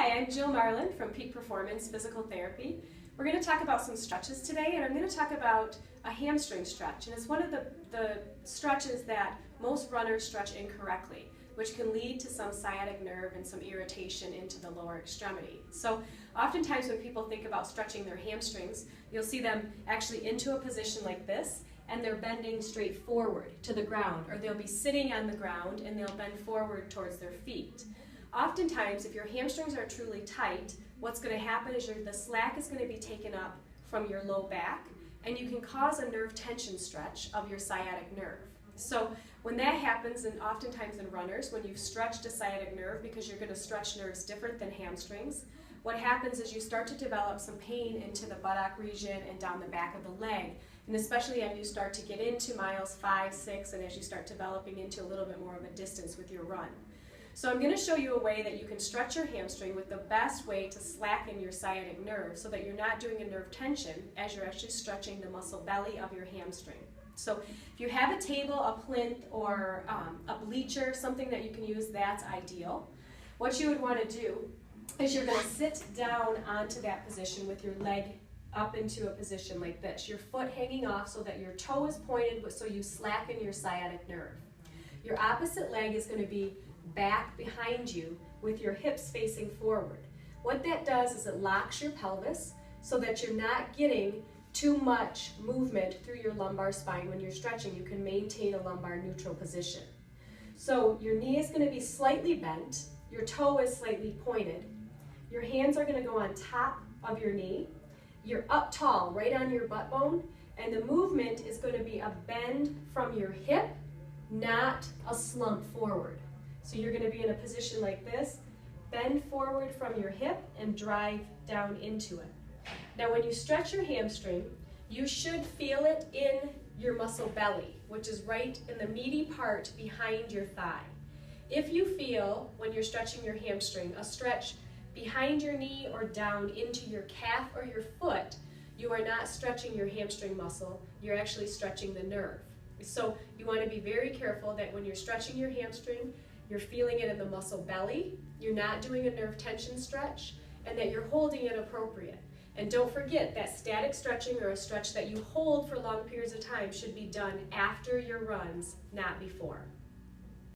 Hi, I'm Jill Marlan from Peak Performance Physical Therapy. We're going to talk about some stretches today, and I'm going to talk about a hamstring stretch. And it's one of the stretches that most runners stretch incorrectly, which can lead to some sciatic nerve and some irritation into the lower extremity. So oftentimes when people think about stretching their hamstrings, you'll see them actually into a position like this, and they're bending straight forward to the ground, or they'll be sitting on the ground and they'll bend forward towards their feet. Oftentimes, if your hamstrings are truly tight, what's going to happen is the slack is going to be taken up from your low back, and you can cause a nerve tension stretch of your sciatic nerve. So when that happens, and oftentimes in runners, when you've stretched a sciatic nerve, because you're going to stretch nerves different than hamstrings, what happens is you start to develop some pain into the buttock region and down the back of the leg. And especially as you start to get into miles 5, 6, and as you start developing into a little bit more of a distance with your run. So I'm going to show you a way that you can stretch your hamstring with the best way to slacken your sciatic nerve so that you're not doing a nerve tension as you're actually stretching the muscle belly of your hamstring. So if you have a table, a plinth, or a bleacher, something that you can use, that's ideal. What you would want to do is you're going to sit down onto that position with your leg up into a position like this. Your foot hanging off so that your toe is pointed, but so you slacken your sciatic nerve. Your opposite leg is going to be back behind you with your hips facing forward. What that does is it locks your pelvis so that you're not getting too much movement through your lumbar spine when you're stretching. You can maintain a lumbar neutral position. So your knee is going to be slightly bent, your toe is slightly pointed, your hands are going to go on top of your knee, you're up tall right on your butt bone, and the movement is going to be a bend from your hip, not a slump forward. So you're going to be in a position like this, bend forward from your hip and drive down into it. Now when you stretch your hamstring, you should feel it in your muscle belly, which is right in the meaty part behind your thigh. If you feel, when you're stretching your hamstring, a stretch behind your knee or down into your calf or your foot, you are not stretching your hamstring muscle, you're actually stretching the nerve. So you want to be very careful that when you're stretching your hamstring, you're feeling it in the muscle belly, you're not doing a nerve tension stretch, and that you're holding it appropriate. And don't forget that static stretching, or a stretch that you hold for long periods of time, should be done after your runs, not before.